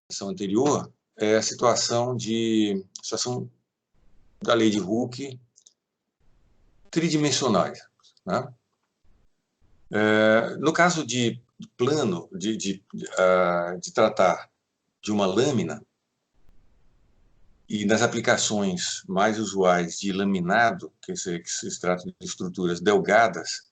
situação anterior é a situação da lei de Hooke tridimensionais, né? No caso de plano, de tratar de uma lâmina, e nas aplicações mais usuais de laminado, que se trata de estruturas delgadas,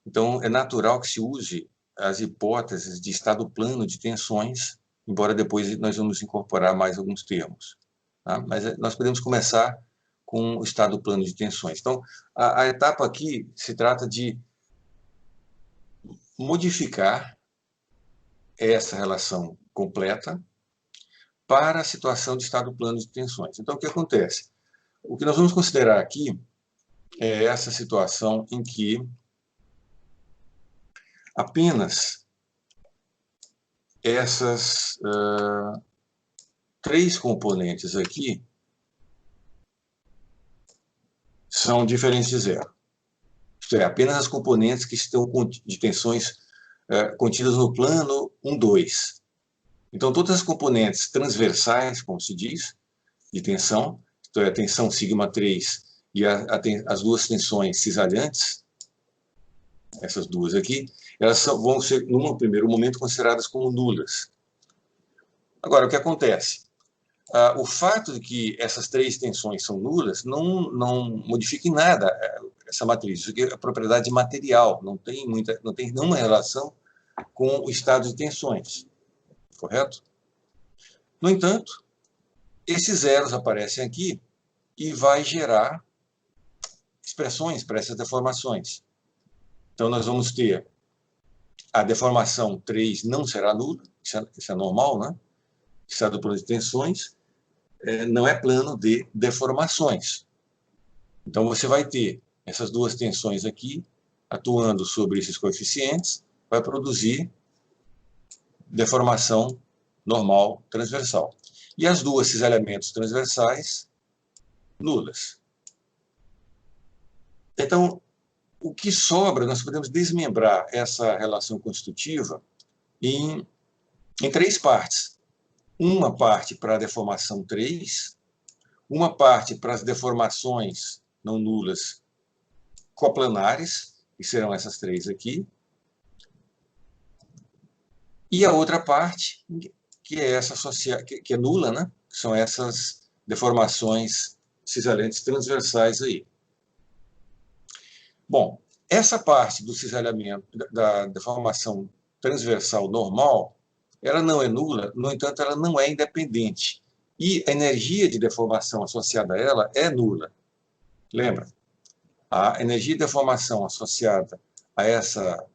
então é natural que se use as hipóteses de estado plano de tensões, embora depois nós vamos incorporar mais alguns termos. Tá? Mas nós podemos começar com o estado plano de tensões. Então, a etapa aqui se trata de modificar essa relação completa para a situação de estado plano de tensões. Então, o que acontece? O que nós vamos considerar aqui é essa situação em que apenas essas três componentes aqui são diferentes de zero. Isto é, apenas as componentes que estão de tensões contidas no plano 1, 2. Então, todas as componentes transversais, como se diz, de tensão, então é a tensão σ3 e as duas tensões cisalhantes, essas duas aqui, elas vão ser, num primeiro momento, consideradas como nulas. Agora, o que acontece? O fato de que essas três tensões são nulas não modifica em nada essa matriz. Isso aqui é propriedade material, não tem nenhuma relação com o estado de tensões. Correto? No entanto, esses zeros aparecem aqui e vai gerar expressões para essas deformações. Então, nós vamos ter a deformação 3 não será nula, isso é normal, né? Estado plano de tensões não é plano de deformações. Então, você vai ter essas duas tensões aqui atuando sobre esses coeficientes, vai produzir deformação normal transversal. E as duas cisalhamentos transversais, nulas. Então, o que sobra, nós podemos desmembrar essa relação constitutiva em três partes. Uma parte para a deformação 3, uma parte para as deformações não nulas coplanares, que serão essas três aqui, e a outra parte, que é essa que é nula, né? Que são essas deformações cisalhantes transversais aí. Bom, essa parte do cisalhamento, da deformação transversal normal, ela não é nula, no entanto, ela não é independente. E a energia de deformação associada a ela é nula. Lembra? A energia de deformação associada a essa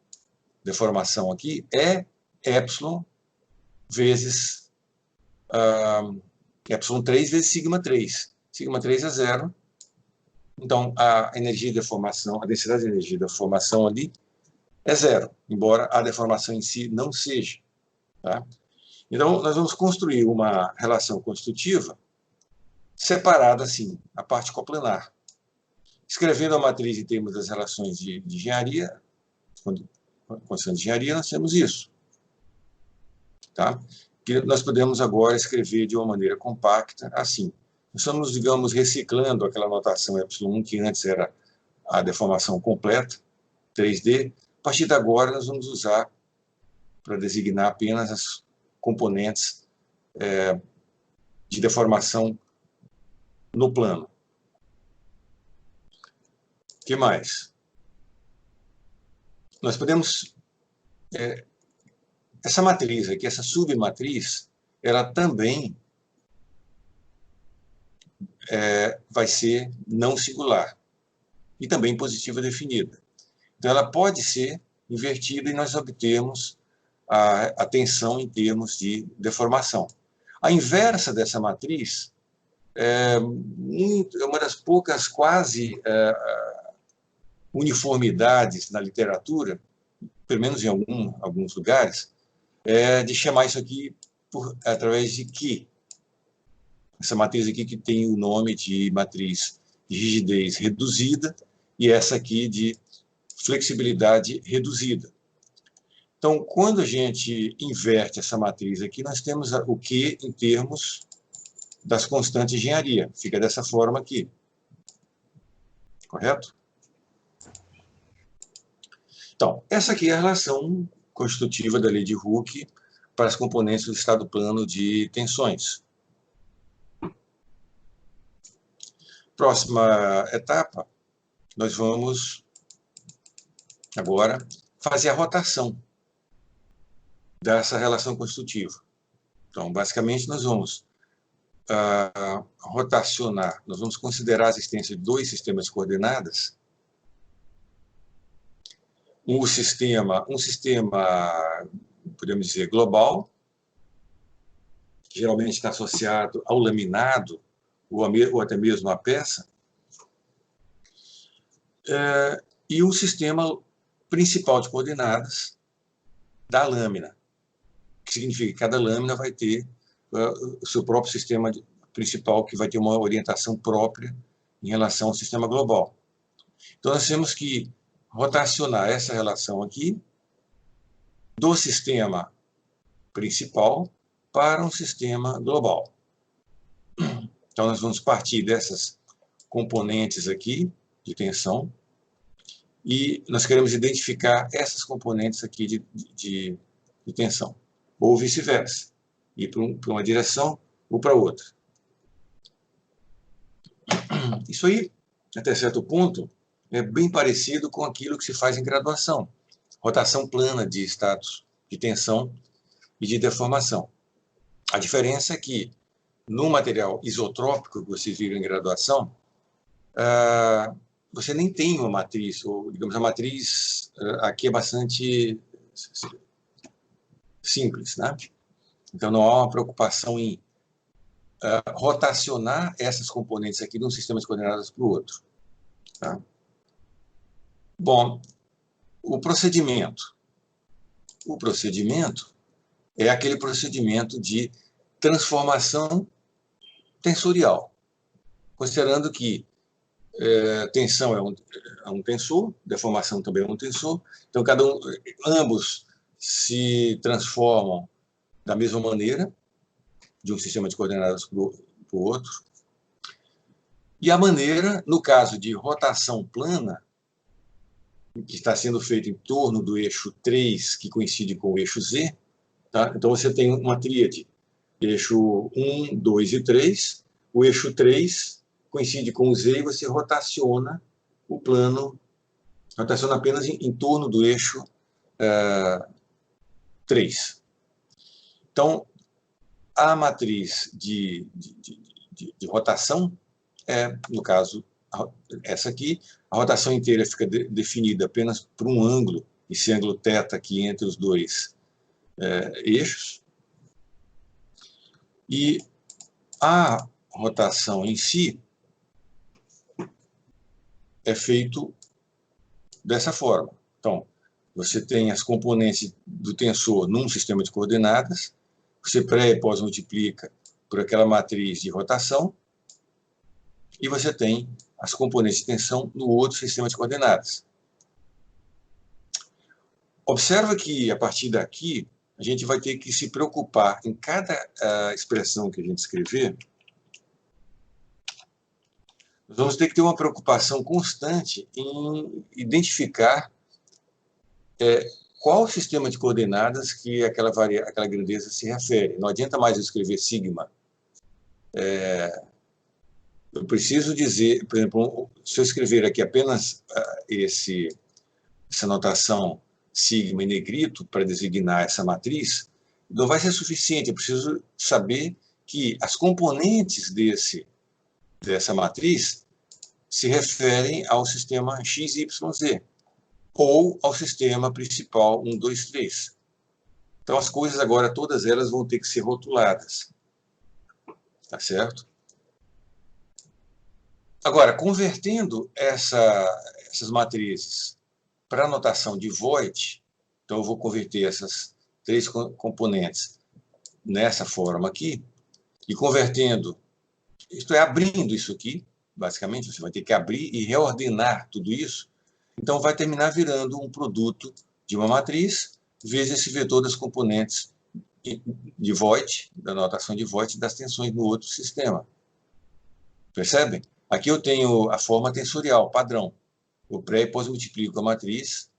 deformação aqui é epsilon vezes epsilon 3 vezes sigma 3. Sigma 3 é zero. Então, a energia de deformação, a densidade de energia de deformação ali é zero, embora a deformação em si não seja. Tá? Então, nós vamos construir uma relação constitutiva separada, assim, a parte coplanar. Escrevendo a matriz em termos das relações de engenharia, condição de engenharia, nós temos isso. Tá? Que nós podemos agora escrever de uma maneira compacta, assim. Nós estamos, digamos, reciclando aquela notação ε1, que antes era a deformação completa, 3D. A partir de agora, nós vamos usar para designar apenas as componentes de deformação no plano. O que mais? Nós podemos... essa matriz aqui, essa submatriz, ela também vai ser não singular e também positiva definida. Então, ela pode ser invertida e nós obtemos a tensão em termos de deformação. A inversa dessa matriz é uma das poucas quase uniformidades na literatura, pelo menos em alguns lugares, de chamar isso aqui através de que. Essa matriz aqui que tem o nome de matriz de rigidez reduzida e essa aqui de flexibilidade reduzida. Então, quando a gente inverte essa matriz aqui, nós temos o Q em termos das constantes de engenharia. Fica dessa forma aqui. Correto? Então, essa aqui é a relação constitutiva da lei de Hooke para as componentes do estado plano de tensões. Próxima etapa, nós vamos agora fazer a rotação dessa relação constitutiva. Então, basicamente, nós vamos rotacionar, nós vamos considerar a existência de dois sistemas de coordenadas. Um sistema, podemos dizer, global, que geralmente está associado ao laminado, ou até mesmo à peça, e um sistema principal de coordenadas da lâmina, que significa que cada lâmina vai ter o seu próprio sistema principal, que vai ter uma orientação própria em relação ao sistema global. Então, nós temos que rotacionar essa relação aqui do sistema principal para um sistema global. Então, nós vamos partir dessas componentes aqui de tensão e nós queremos identificar essas componentes aqui de tensão, ou vice-versa, ir para uma direção ou para outra. Isso aí, até certo ponto, é bem parecido com aquilo que se faz em graduação. Rotação plana de estados de tensão e de deformação. A diferença é que, no material isotrópico que vocês viram em graduação, você nem tem uma matriz, ou, digamos, a matriz aqui é bastante simples, né? Então, não há uma preocupação em rotacionar essas componentes aqui de um sistema de coordenadas para o outro. Tá? Bom, o procedimento. O procedimento é aquele procedimento de transformação tensorial, considerando que tensão é um tensor, deformação também é um tensor, então ambos se transformam da mesma maneira, de um sistema de coordenadas para o outro, e a maneira, no caso de rotação plana, que está sendo feito em torno do eixo 3, que coincide com o eixo Z, tá? Então você tem uma tríade, eixo 1, 2 e 3, o eixo 3 coincide com o Z e você rotaciona o plano, rotaciona apenas em torno do eixo 3. Então, a matriz de rotação é, no caso, essa aqui. A rotação inteira fica definida apenas por um ângulo, esse ângulo θ aqui entre os dois eixos. E a rotação em si é feito dessa forma. Então, você tem as componentes do tensor num sistema de coordenadas, você pré e pós-multiplica por aquela matriz de rotação, e você tem as componentes de tensão no outro sistema de coordenadas. Observa que, a partir daqui, a gente vai ter que se preocupar em cada expressão que a gente escrever. Nós vamos ter que ter uma preocupação constante em identificar qual sistema de coordenadas que aquela grandeza se refere. Não adianta mais eu escrever sigma. Eu preciso dizer, por exemplo, se eu escrever aqui apenas essa notação sigma em negrito para designar essa matriz, não vai ser suficiente. Eu preciso saber que as componentes dessa matriz se referem ao sistema XYZ, ou ao sistema principal 1, 2, 3. Então, as coisas agora, todas elas vão ter que ser rotuladas. Tá certo? Agora, convertendo essas matrizes para a notação de Voigt, então eu vou converter essas três componentes nessa forma aqui, e convertendo, isto é, abrindo isso aqui, basicamente, você vai ter que abrir e reordenar tudo isso, então vai terminar virando um produto de uma matriz vezes esse vetor das componentes de Voigt, da notação de Voigt, das tensões no outro sistema. Percebem? Aqui eu tenho a forma tensorial, padrão. Eu pré e pós-multiplico a matriz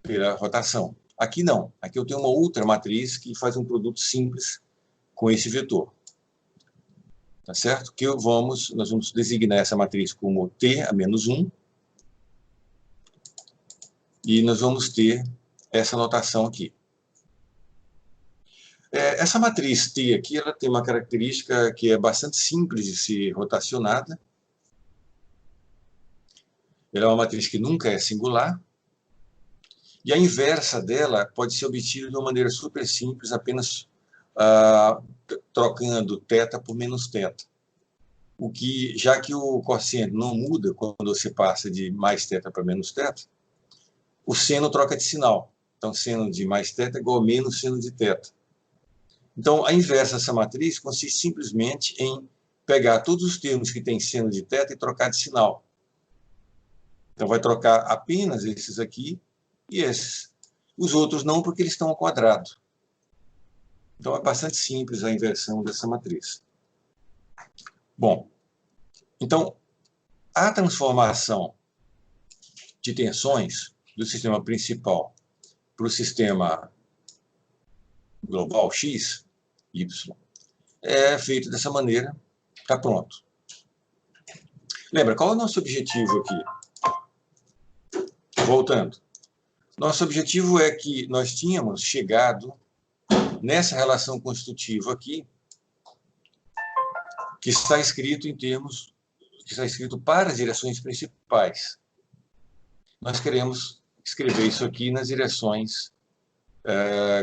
pela rotação. Aqui não. Aqui eu tenho uma outra matriz que faz um produto simples com esse vetor. Tá certo? Que nós vamos designar essa matriz como T a menos 1. E nós vamos ter essa notação aqui. Essa matriz T aqui, ela tem uma característica que é bastante simples de ser rotacionada. Ela é uma matriz que nunca é singular. E a inversa dela pode ser obtida de uma maneira super simples, apenas trocando θ por menos θ. Já que o quociente não muda quando você passa de mais θ para menos θ, o seno troca de sinal. Então, seno de mais θ é igual a menos seno de θ. Então, a inversa dessa matriz consiste simplesmente em pegar todos os termos que têm seno de θ e trocar de sinal. Então, vai trocar apenas esses aqui e esses. Os outros não, porque eles estão ao quadrado. Então, é bastante simples a inversão dessa matriz. Bom, então, a transformação de tensões do sistema principal para o sistema global X, Y, é feito dessa maneira, está pronto. Lembra, qual é o nosso objetivo aqui? Voltando. Nosso objetivo é que nós tínhamos chegado nessa relação constitutiva aqui, que está escrito para as direções principais. Nós queremos escrever isso aqui nas direções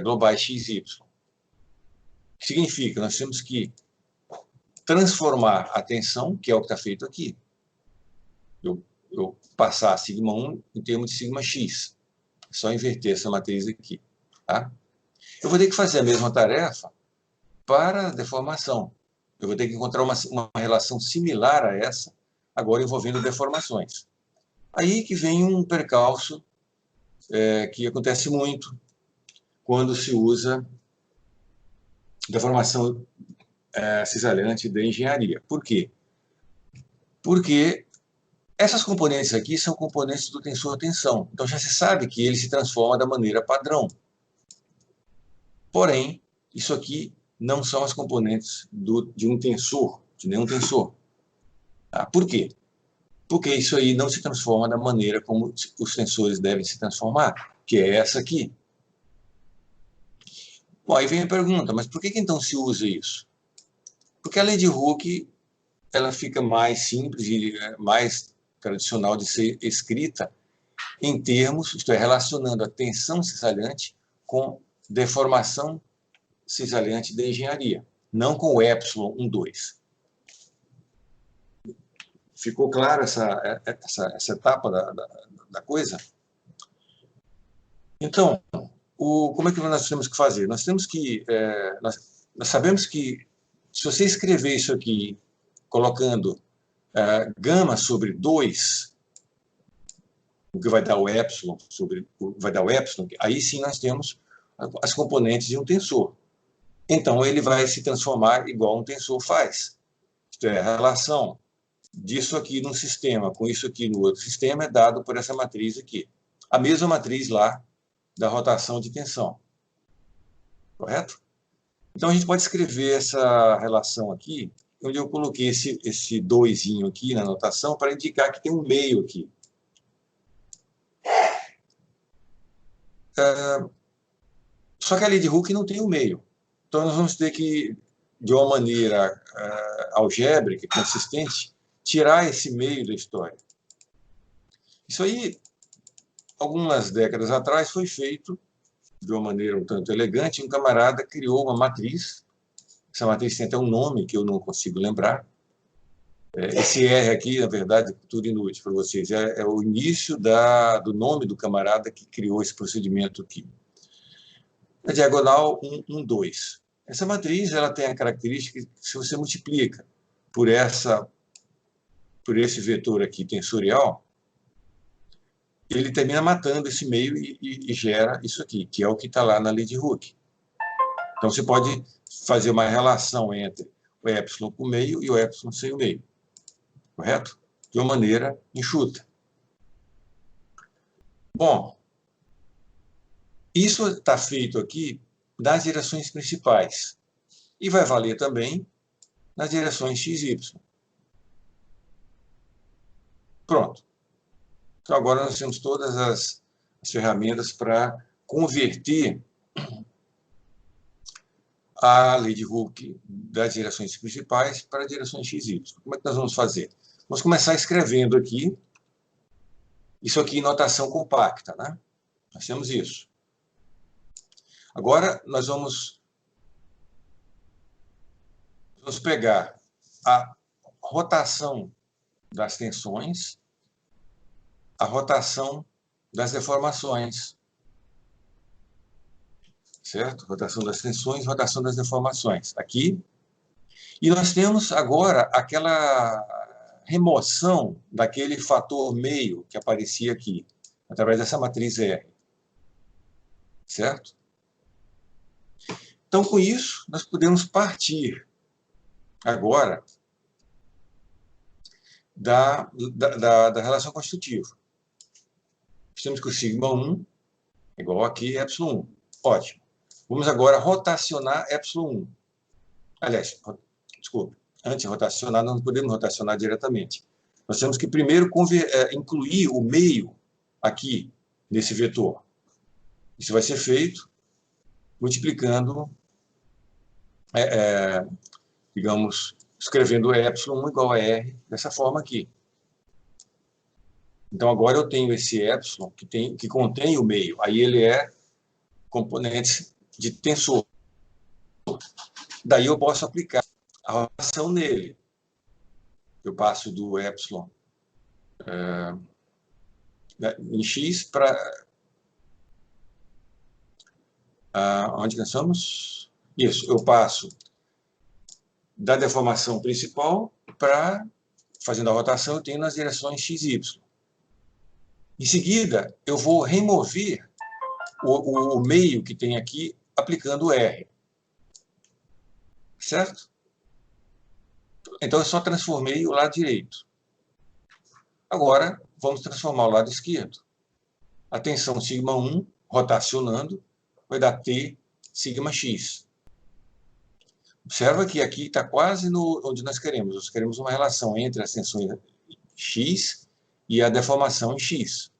globais x, y. O que significa? Nós temos que transformar a tensão, que é o que está feito aqui. Eu passar σ1 em termos de σx. É só inverter essa matriz aqui. Tá? Eu vou ter que fazer a mesma tarefa para a deformação. Eu vou ter que encontrar uma relação similar a essa, agora envolvendo deformações. Aí que vem um percalço que acontece muito quando se usa deformação cisalhante da engenharia. Por quê? Porque essas componentes aqui são componentes do tensor-tensão. Então já se sabe que ele se transforma da maneira padrão. Porém, isso aqui não são as componentes de um tensor, de nenhum tensor. Por quê? Porque isso aí não se transforma da maneira como os tensores devem se transformar, que é essa aqui. Bom, aí vem a pergunta, mas por que então se usa isso? Porque a lei de Hooke ela fica mais simples e mais tradicional de ser escrita em termos, isto é, relacionando a tensão cisalhante com deformação cisalhante da engenharia, não com o epsilon 1,2. Ficou clara essa etapa da coisa? Então, como é que nós temos que fazer? Nós temos que... nós sabemos que se você escrever isso aqui colocando gama sobre 2, o que vai dar o epsilon aí sim nós temos as componentes de um tensor. Então, ele vai se transformar igual um tensor faz. Isto é, a relação disso aqui num sistema com isso aqui no outro sistema é dado por essa matriz aqui. A mesma matriz lá da rotação de tensão. Correto? Então, a gente pode escrever essa relação aqui, onde eu coloquei esse 2 aqui na notação para indicar que tem um meio aqui. Só que a lei de Hooke não tem um meio. Então, nós vamos ter que, de uma maneira algébrica, consistente, tirar esse meio da história. Isso aí, algumas décadas atrás, foi feito de uma maneira um tanto elegante. Um camarada criou uma matriz. Essa matriz tem até um nome que eu não consigo lembrar. Esse R aqui, na verdade, é tudo inútil para vocês. É o início do nome do camarada que criou esse procedimento aqui. Na diagonal 1, 1, 2. Essa matriz ela tem a característica que, se você multiplica por esse vetor aqui tensorial, ele termina matando esse meio e gera isso aqui, que é o que está lá na lei de Hooke. Então, você pode fazer uma relação entre o epsilon com o meio e o epsilon sem o meio. Correto? De uma maneira enxuta. Bom, isso está feito aqui nas direções principais. E vai valer também nas direções x e y. Pronto. Então, agora nós temos todas as ferramentas para converter a lei de Hooke das direções principais para as direções x e y. Como é que nós vamos fazer? Vamos começar escrevendo aqui, isso aqui em notação compacta, né? Nós temos isso. Agora, nós vamos pegar a rotação das tensões, a rotação das deformações. Certo? Rotação das tensões, rotação das deformações. Aqui. E nós temos agora aquela remoção daquele fator meio que aparecia aqui, através dessa matriz R. Certo? Então, com isso, nós podemos partir agora da relação constitutiva. Temos que o sigma1 é igual aqui a epsilon 1. Ótimo. Vamos agora rotacionar epsilon 1. Aliás, desculpe, antes de rotacionar, nós não podemos rotacionar diretamente. Nós temos que primeiro incluir o meio aqui nesse vetor. Isso vai ser feito multiplicando, digamos, escrevendo epsilon igual a R dessa forma aqui. Então, agora eu tenho esse epsilon que contém o meio. Aí ele é componente de tensor. Daí eu posso aplicar a rotação nele. Eu passo do epsilon em x para... onde nós estamos? Isso, eu passo da deformação principal para, fazendo a rotação, eu tenho nas direções x e y. Em seguida, eu vou remover o meio que tem aqui, aplicando R. Certo? Então, eu só transformei o lado direito. Agora, vamos transformar o lado esquerdo. A tensão sigma1, rotacionando, vai dar T sigma x. Observa que aqui está quase onde nós queremos. Nós queremos uma relação entre as tensões x e a deformação em x.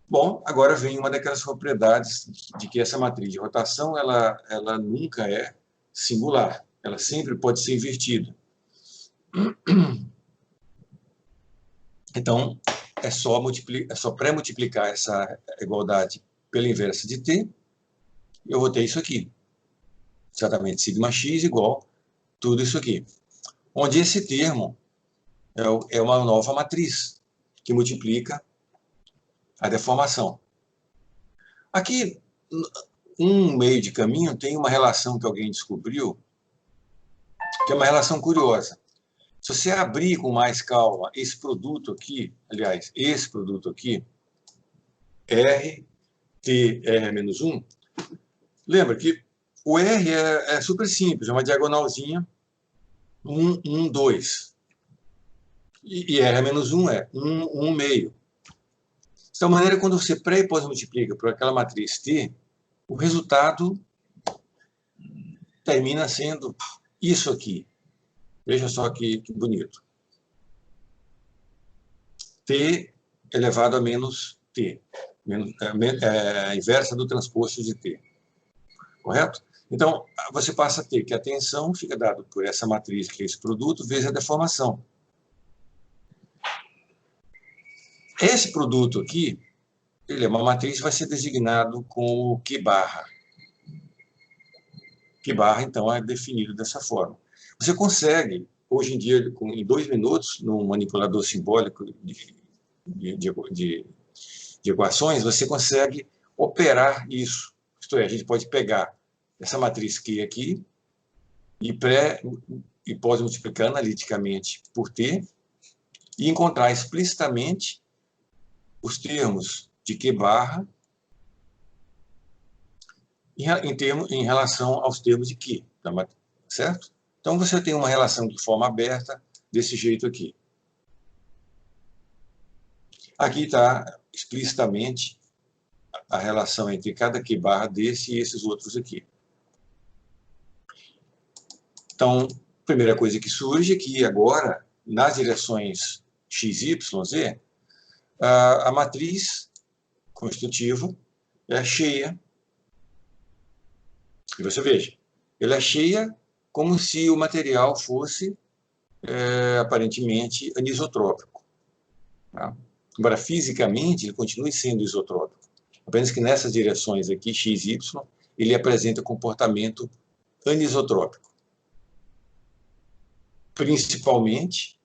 Bom, agora vem uma daquelas propriedades de que essa matriz de rotação ela nunca é singular. Ela sempre pode ser invertida. Então, é só pré-multiplicar essa igualdade pela inversa de t. Eu vou ter isso aqui. Exatamente, sigma x igual tudo isso aqui. Onde esse termo é uma nova matriz que multiplica a deformação. Aqui, um meio de caminho tem uma relação que alguém descobriu, que é uma relação curiosa. Se você abrir com mais calma esse produto aqui, aliás, esse produto aqui, R, T, R-1, lembra que o R é super simples, é uma diagonalzinha, 1, 1, 2. E R-1 é 1, 1 meio. De tal maneira, quando você pré e pós-multiplica por aquela matriz T, o resultado termina sendo isso aqui. Veja só que bonito. T elevado a menos T. A inversa do transposto de T. Correto? Então, você passa a ter que a tensão fica dada por essa matriz, que é esse produto, vezes a deformação. Esse produto aqui, ele é uma matriz que vai ser designado com o Q barra. Q barra, então, é definido dessa forma. Você consegue, hoje em dia, em 2 minutos, num manipulador simbólico de equações, você consegue operar isso. Isto é, a gente pode pegar essa matriz Q aqui e pós-multiplicar analiticamente por T e encontrar explicitamente os termos de Q barra em relação aos termos de Q, certo? Então, você tem uma relação de forma aberta desse jeito aqui. Aqui está explicitamente a relação entre cada Q barra desse e esses outros aqui. Então, a primeira coisa que surge é que agora, nas direções x, y, z, a matriz constitutiva é cheia. E você veja, ela é cheia como se o material fosse aparentemente anisotrópico. Tá? Embora fisicamente ele continue sendo isotrópico. Apenas que nessas direções aqui, x, y, ele apresenta comportamento anisotrópico. Principalmente,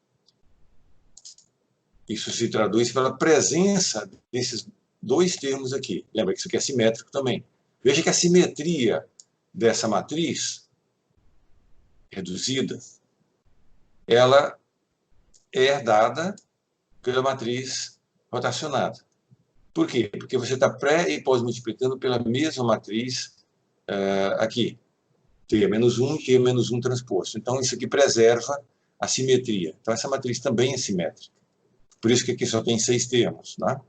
isso se traduz pela presença desses dois termos aqui. Lembra que isso aqui é simétrico também. Veja que a simetria dessa matriz reduzida, ela é herdada pela matriz rotacionada. Por quê? Porque você está pré- e pós-multiplicando pela mesma matriz aqui. T-1 e T-1 transposto. Então, isso aqui preserva a simetria. Então, essa matriz também é simétrica. Por isso que aqui só tem 6 termos. Né?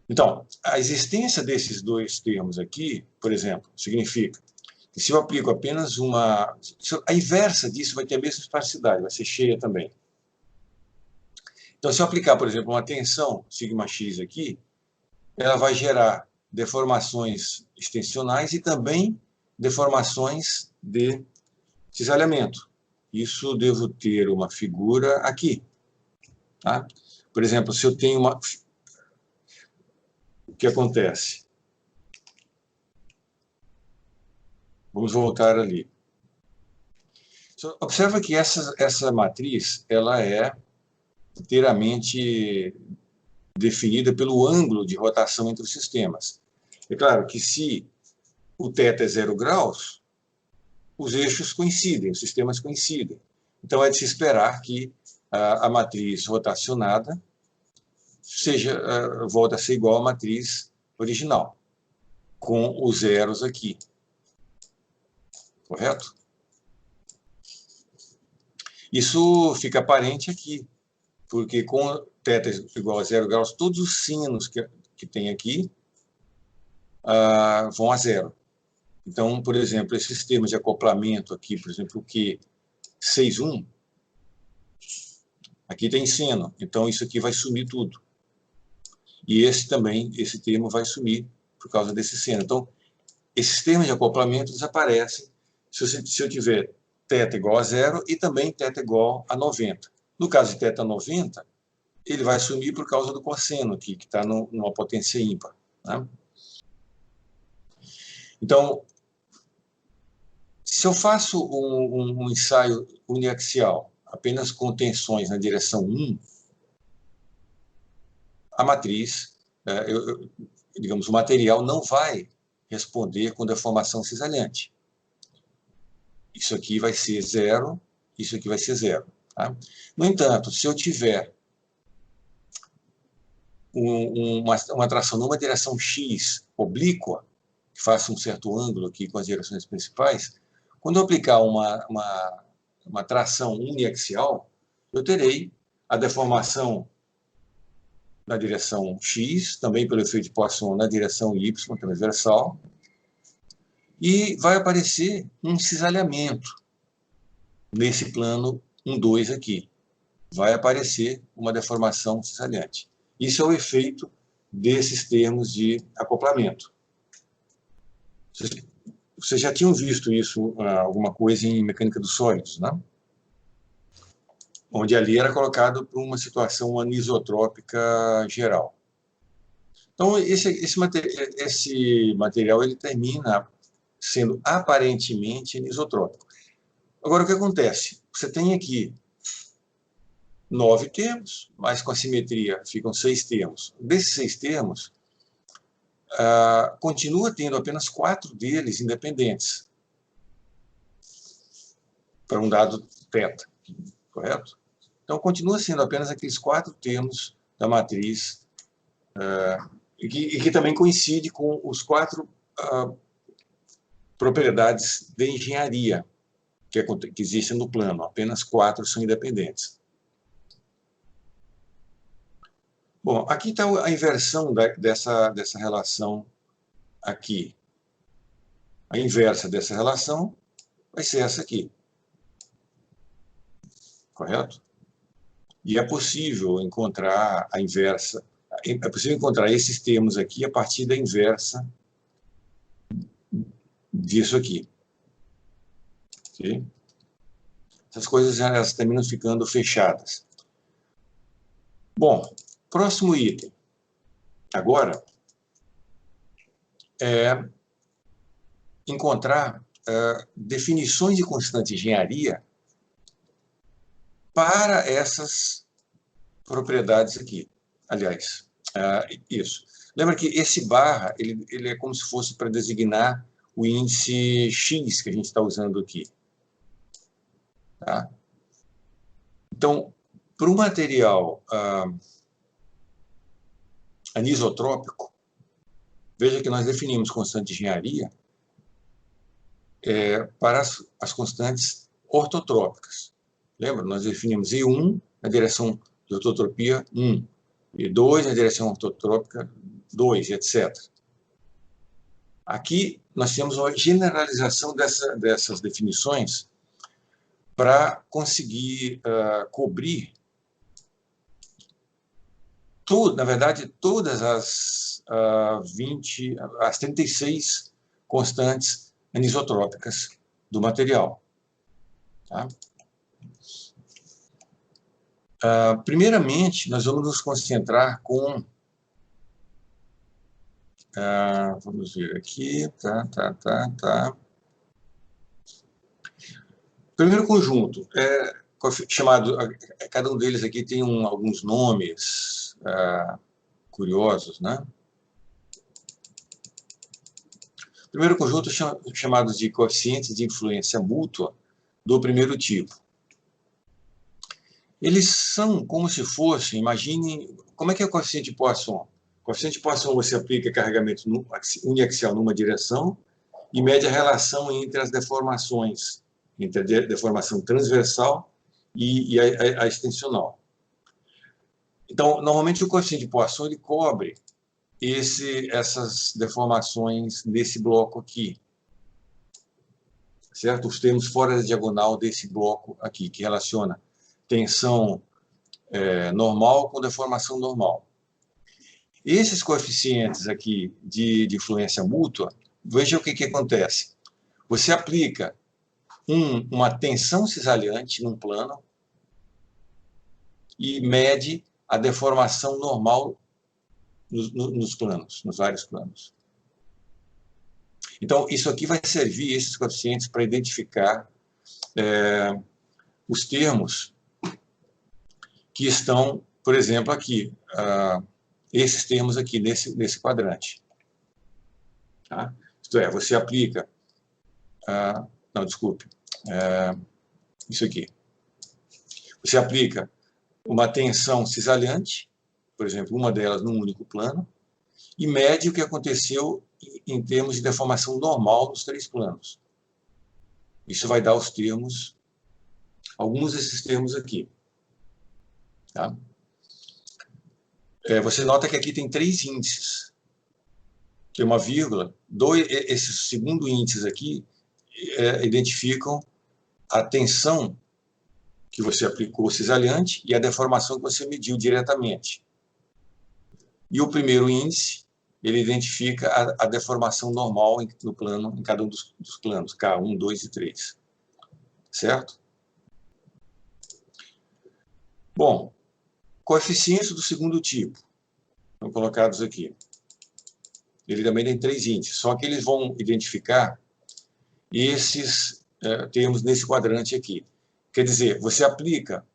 Então, a existência desses dois termos aqui, por exemplo, significa que se eu aplico apenas uma... A inversa disso vai ter a mesma espacidade, vai ser cheia também. Então, se eu aplicar, por exemplo, uma tensão σx aqui, ela vai gerar deformações extensionais e também deformações de cisalhamento. Isso devo ter uma figura aqui. Tá? Por exemplo, se eu tenho uma... O que acontece? Vamos voltar ali. Observa que essa matriz ela é inteiramente definida pelo ângulo de rotação entre os sistemas. É claro que se o θ é 0 graus, os eixos coincidem, os sistemas coincidem. Então, é de se esperar que a matriz rotacionada volta a ser igual à matriz original, com os zeros aqui. Correto? Isso fica aparente aqui, porque com θ igual a 0 graus, todos os sinos que tem aqui vão a zero. Então, por exemplo, esse sistema de acoplamento aqui, por exemplo, o Q61, aqui tem seno, então isso aqui vai sumir tudo. E esse também, esse termo vai sumir por causa desse seno. Então, esses termos de acoplamento desaparecem se eu tiver θ igual a zero e também θ igual a 90. No caso de θ 90, ele vai sumir por causa do cosseno aqui, que está numa potência ímpar. Né? Então, se eu faço um ensaio uniaxial apenas com tensões na direção 1, a matriz, digamos, o material não vai responder com deformação cisalhante. Isso aqui vai ser zero, isso aqui vai ser zero. Tá? No entanto, se eu tiver uma tração numa direção x oblíqua, que faça um certo ângulo aqui com as direções principais, quando eu aplicar uma tração uniaxial, eu terei a deformação na direção x, também pelo efeito de Poisson na direção y transversal, e vai aparecer um cisalhamento nesse plano 1, 2 aqui. Vai aparecer uma deformação cisalhante. Isso é o efeito desses termos de acoplamento. Vocês já tinham visto isso, alguma coisa em mecânica dos sólidos, né? Onde ali era colocado para uma situação anisotrópica geral. Então, esse material ele termina sendo aparentemente anisotrópico. Agora, o que acontece? Você tem aqui 9 termos, mas com a simetria ficam 6 termos. Desses 6 termos, continua tendo apenas 4 deles independentes para um dado θ, correto? Então, continua sendo apenas aqueles 4 termos da matriz, e que também coincide com os 4 propriedades de engenharia que existem no plano. Apenas 4 são independentes. Bom, aqui está a inversão dessa relação aqui. A inversa dessa relação vai ser essa aqui. Correto? E é possível encontrar a inversa. É possível encontrar esses termos aqui a partir da inversa disso aqui. Okay? Essas coisas elas terminam ficando fechadas. Bom, próximo item. Agora é encontrar definições de constante de engenharia para essas propriedades aqui. Aliás, isso. Lembra que esse barra ele é como se fosse para designar o índice X que a gente está usando aqui. Tá? Então, para o material anisotrópico, veja que nós definimos constante de engenharia para as constantes ortotrópicas. Lembra? Nós definimos E1 na direção de ortotropia 1, E2 na direção ortotrópica 2, etc. Aqui nós temos uma generalização dessas definições para conseguir cobrir na verdade, todas as 36 constantes anisotrópicas do material. Tá? Primeiramente, nós vamos nos concentrar com... vamos ver aqui. Primeiro conjunto, chamado... Cada um deles aqui tem alguns nomes curiosos, né? Primeiro conjunto chamado de coeficientes de influência mútua do primeiro tipo. Eles são como se fossem, imagine, como é que é o coeficiente de Poisson? O coeficiente de Poisson você aplica carregamento uniaxial numa direção e mede a relação entre as deformações, entre a deformação transversal e a extensional. Então, normalmente o coeficiente de Poisson ele cobre essas deformações desse bloco aqui. Certo? Os termos fora da diagonal desse bloco aqui, que relaciona tensão normal com deformação normal. Esses coeficientes aqui de influência mútua, veja o que acontece. Você aplica uma tensão cisalhante num plano e mede a deformação normal nos planos, nos vários planos. Então, isso aqui vai servir, esses coeficientes, para identificar os termos que estão, por exemplo, aqui, esses termos aqui, nesse quadrante. Tá? Isto é, você aplica... não, desculpe. Isso aqui. Você aplica uma tensão cisalhante, por exemplo, uma delas num único plano, e mede o que aconteceu em termos de deformação normal nos 3 planos. Isso vai dar os termos, alguns desses termos aqui. Tá? Você nota que aqui tem 3 índices. Tem uma vírgula. Esses segundo índices aqui identificam a tensão que você aplicou cisalhante e a deformação que você mediu diretamente. E o primeiro índice, ele identifica a deformação normal no plano, em cada um dos planos, K1, 2 e 3. Certo? Bom, coeficientes do segundo tipo estão colocados aqui. Ele também tem 3 índices, só que eles vão identificar esses termos nesse quadrante aqui. Quer dizer, você aplica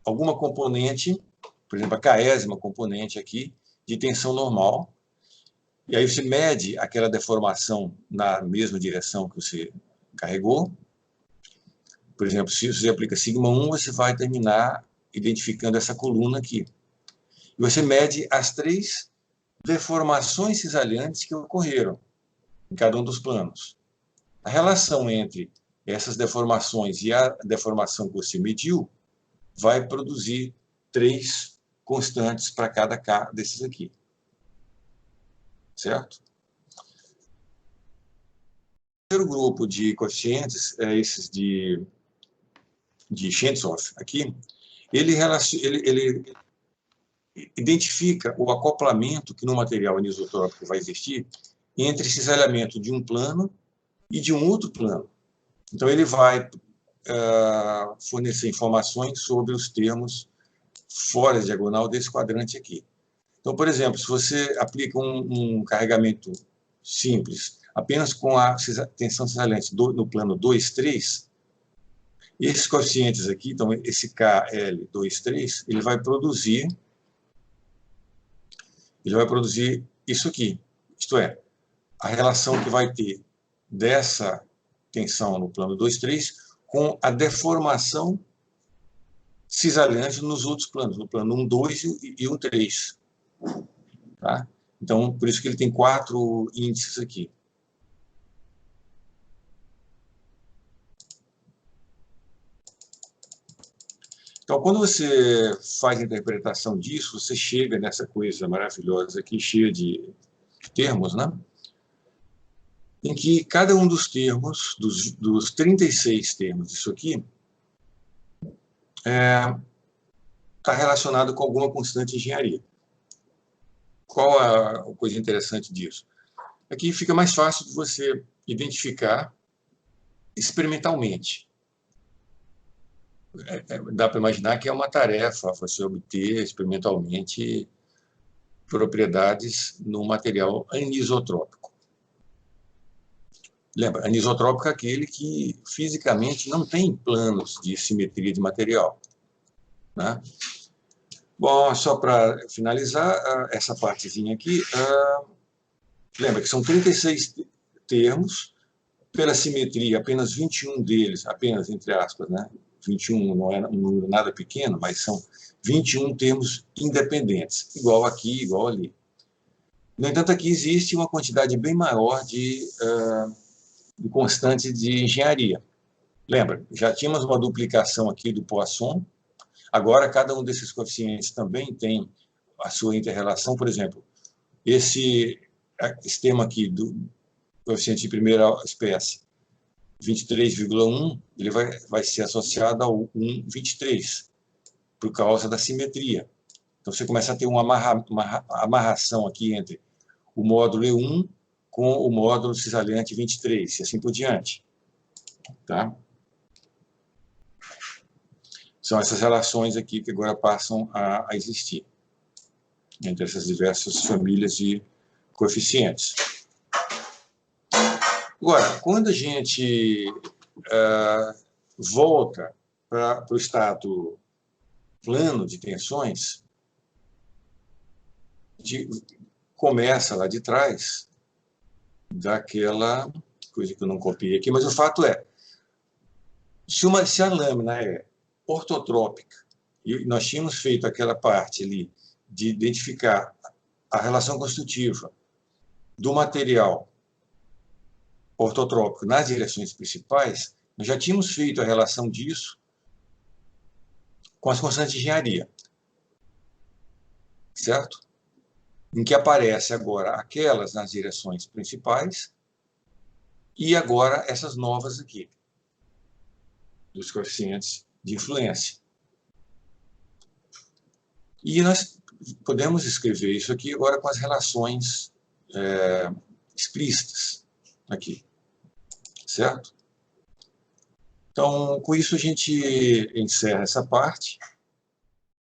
alguma componente, por exemplo, a késima componente aqui, de tensão normal, e aí você mede aquela deformação na mesma direção que você carregou. Por exemplo, se você aplica sigma 1, você vai terminar identificando essa coluna aqui. E você mede as 3 deformações cisalhantes que ocorreram em cada um dos planos. A relação entre essas deformações e a deformação que você mediu vai produzir 3 constantes para cada K desses aqui. Certo? O primeiro grupo de coeficientes é esses de Schentzhoff aqui. Ele identifica o acoplamento que no material anisotrópico vai existir entre cisalhamento de um plano e de um outro plano. Então, ele vai fornecer informações sobre os termos fora da diagonal desse quadrante aqui. Então, por exemplo, se você aplica um carregamento simples apenas com a tensão cisalhante no plano 2, 3, esses coeficientes aqui, então esse KL2, 3, ele vai produzir isso aqui, isto é, a relação que vai ter dessa tensão no plano 2, 3 com a deformação cisalhante nos outros planos, no plano 1, 2 e 1, 3. Tá? Então, por isso que ele tem 4 índices aqui. Então, quando você faz a interpretação disso, você chega nessa coisa maravilhosa aqui, cheia de termos, né? Em que cada um dos termos, dos 36 termos disso aqui, está relacionado com alguma constante de engenharia. Qual a coisa interessante disso? Aqui fica mais fácil de você identificar experimentalmente. Dá para imaginar que é uma tarefa você obter experimentalmente propriedades no material anisotrópico. Lembra, anisotrópico é aquele que fisicamente não tem planos de simetria de material. Né? Bom, só para finalizar essa partezinha aqui, lembra que são 36 termos, pela simetria, apenas 21 deles, apenas entre aspas, né? 21 não é um número nada pequeno, mas são 21 termos independentes, igual aqui, igual ali. No entanto, aqui existe uma quantidade bem maior de constantes de engenharia. Lembra, já tínhamos uma duplicação aqui do Poisson, agora cada um desses coeficientes também tem a sua inter-relação. Por exemplo, esse termo aqui do coeficiente de primeira espécie, 23,1, ele vai ser associado ao 1,23, por causa da simetria. Então, você começa a ter uma amarração aqui entre o módulo E1 com o módulo cisalhante 23, e assim por diante. Tá? São essas relações aqui que agora passam a existir entre essas diversas famílias de coeficientes. Agora, quando a gente volta para o estado plano de tensões, a gente começa lá de trás daquela coisa que eu não copiei aqui, mas o fato é, se a lâmina é ortotrópica, e nós tínhamos feito aquela parte ali de identificar a relação constitutiva do material ortotrópico nas direções principais, nós já tínhamos feito a relação disso com as constantes de engenharia. Certo? Em que aparece agora aquelas nas direções principais e agora essas novas aqui, dos coeficientes de influência. E nós podemos escrever isso aqui agora com as relações explícitas aqui. Certo? Então, com isso a gente encerra essa parte.